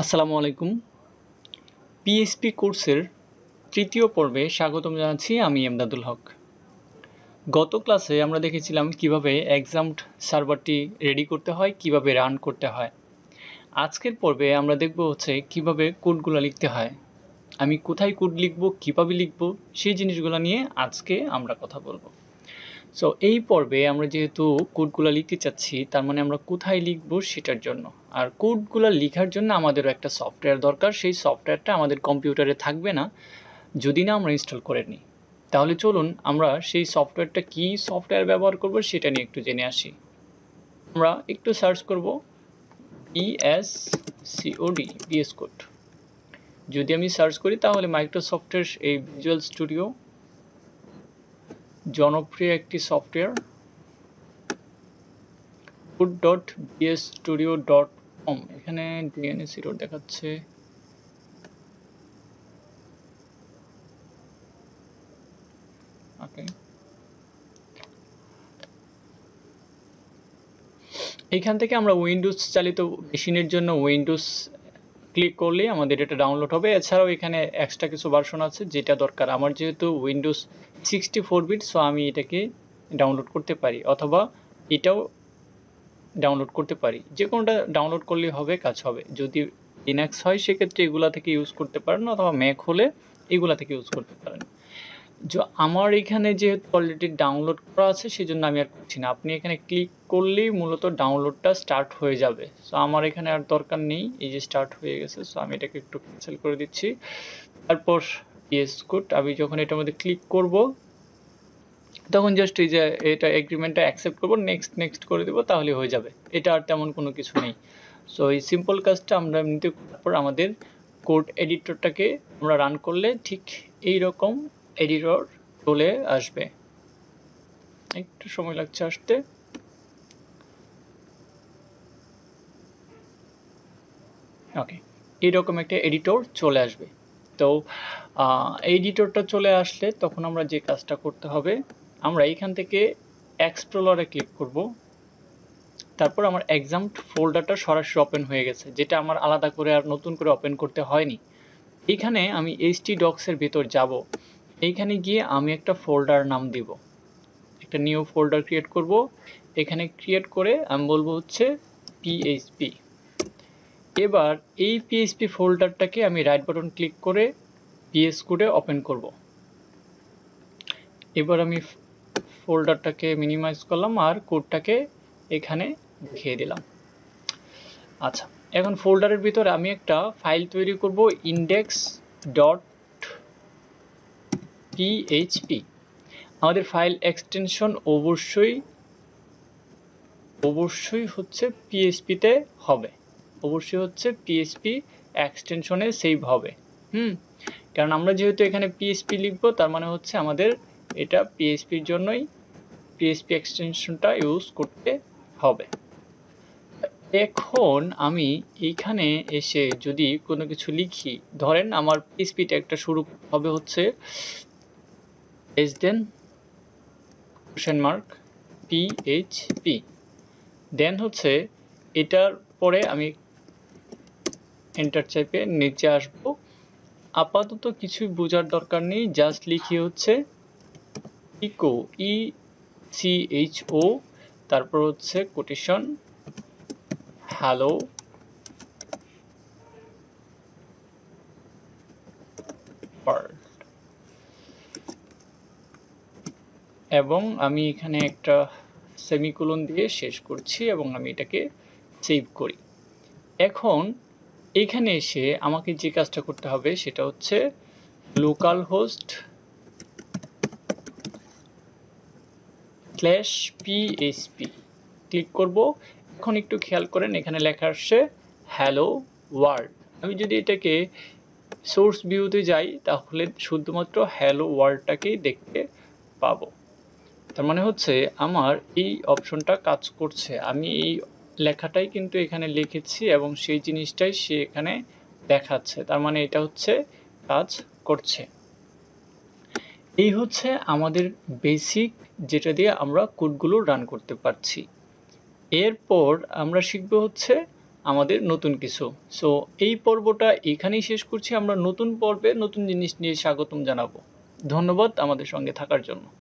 আসসালামু আলাইকুম। পিএইচপি কোর্সের তৃতীয় পর্বে স্বাগতম জানাচ্ছি। আমি আমদাদুল হক। গত ক্লাসে আমরা দেখেছিলাম কিভাবে এক্সাম্পট সার্ভারটি রেডি করতে হয়, কিভাবে রান করতে হয়। আজকের পর্বে আমরা দেখব কিভাবে কোডগুলো লিখতে হয়। আমি কোথায় কোড লিখব, কিভাবে লিখব, সেই জিনিসগুলো নিয়ে আজকে আমরা কথা বলবো। সো এই পর্বে আমরা যেহেতু কোডগুলো লিখতে চাচ্ছি, তার মানে আমরা কোথায় লিখব সেটার জন্য। আর কোডগুলো লেখার জন্য আমাদেরও একটা সফটওয়্যার দরকার। সেই সফটওয়্যারটা আমাদের কম্পিউটারে থাকবে না যদি না আমরা ইনস্টল করে নিই। তাহলে চলুন আমরা সেই সফটওয়্যারটা কি সফটওয়্যার ব্যবহার করব সেটা নিয়ে একটু জেনে আসি। আমরা একটু সার্চ করব VS কোড। যদি আমি সার্চ করি তাহলে মাইক্রোসফটের এই ভিজুয়াল স্টুডিও জনপ্রিয় একটি সফটওয়্যার code.bsstudio.com এখানে DNS এরর দেখাচ্ছে। ওকে, এইখান থেকে আমরা উইন্ডোজ চালিত মেশিনের জন্য উইন্ডোজ ক্লিক করলে আমাদের এটা ডাউনলোড হবে। এছাড়াও এখানে এক্সট্রা কিছু ভার্সন আছে যেটা দরকার। আমার যেহেতু উইন্ডোজ 64 বিট, সো আমি এটাকে ডাউনলোড করতে পারি, অথবা এটাও ডাউনলোড করতে পারি। যে কোনোটা ডাউনলোড করলে হবে, কাজ হবে। যদি লিনাক্স হয় সেক্ষেত্রে এগুলা থেকে ইউজ করতে পারেন, অথবা ম্যাক হলে এগুলা থেকে ইউজ করতে পারেন। আমার এখানে যেহেতু অলরেডি ডাউনলোড করা আছে সেজন্য আমি আর করছি না। আপনি এখানে ক্লিক করলেই মূলত ডাউনলোডটা স্টার্ট হয়ে যাবে। সো আমার এখানে আর দরকার নেই, এই যে স্টার্ট হয়ে গেছে। সো আমি এটাকে একটু ক্যান্সেল করে দিচ্ছি। তারপর VS কোড আমি যখন এটার মধ্যে ক্লিক করব তখন জাস্ট এই যে এটা এগ্রিমেন্টটা অ্যাকসেপ্ট করব, নেক্সট করে দেব, তাহলে হয়ে যাবে। এটা আর তেমন কোনো কিছু নেই। সো এই সিম্পল কাজটা আমরা নিতে, তারপর আমাদের কোড এডিটরটাকে আমরা রান করলে ঠিক এই রকম এডিটর চলে আসবে। একটু সময় লাগছে আসতে। ওকে, এইরকম একটা এডিটর চলে আসবে। তো এডিটরটা চলে আসলে তখন আমরা যে কাজটা করতে হবে, আমরা এখান থেকে এক্সপ্লোরারে ক্লিক করব। তারপর আমার এক্সাম্পট ফোল্ডারটা সরাসরি ওপেন হয়ে গেছে, যেটা আমার আলাদা করে আর নতুন করে ওপেন করতে হয়নি। এখানে আমি htdocs এর ভিতর যাব। এইখানে গিয়ে আমি একটা ফোল্ডার নাম দিব, একটা নিউ ফোল্ডার ক্রিয়েট করব। এখানে ক্রিয়েট করে আমি বলবো PHP। এবার এই PHP ফোল্ডারটাকে আমি রাইট বাটন ক্লিক করে PS কোডে ওপেন করব। এবার আমি ফোল্ডারটাকে মিনিমাইজ করলাম আর কোডটাকে এখানে দেখিয়ে দিলাম। আচ্ছা, এখন ফোল্ডারের ভিতরে আমি একটা ফাইল তৈরি করব, index.php। আমাদের ফাইল এক্সটেনশন অবশ্যই PHP তে হবে, PHP এক্সটেনশনে সেভ হবে। কারণ আমরা যেহেতু এখানে PHP লিখবো, তার মানে আমাদের এটা PHP এর জন্যই PHP এক্সটেনশনটা ইউজ করতে হবে। এখন আমি এইখানে এসে যদি কোনো কিছু লিখি, ধরেন আমার PHP ট্যাগটা শুরু হবে $PHP, দেন এটার পরে আমি এন্টার চেপে নিচে আসবো। আপাতত কিছুই বোঝার দরকার নেই, জাস্ট লিখি echo ECHO, তারপর কোটেশন হ্যালো ওয়ার্ল্ড, এবং আমি এখানে একটা সেমিকোলন দিয়ে শেষ করছি এবং আমি এটাকে সেভ করি। এখন এখানে এসে আমাকে যে কাজটা করতে হবে সেটা localhost/php ক্লিক করব। এখন একটু খেয়াল করেন, এখানে লেখা আসছে হ্যালো ওয়ার্ল্ড। আমি যদি এটাকে সোর্স ভিউতে যাই তাহলে শুধুমাত্র হ্যালো ওয়ার্ল্ডটাকেই দেখতে পাবো। তার মানে আমার এই অপশনটা কাজ করছে। আমি এই লেখাটাই কিন্তু এখানে লিখেছি এবং সেই জিনিসটাই সে এখানে দেখাচ্ছে, তার মানে এটা কাজ করছে। এই আমাদের বেসিক, যেটা দিয়ে আমরা কোডগুলো রান করতে পারছি। এরপর আমরা শিখবো আমাদের নতুন কিছু। সো এই পর্বটা এখানেই শেষ করছি। আমরা নতুন পর্বে নতুন জিনিস নিয়ে স্বাগতম জানাবো। ধন্যবাদ আমাদের সঙ্গে থাকার জন্য।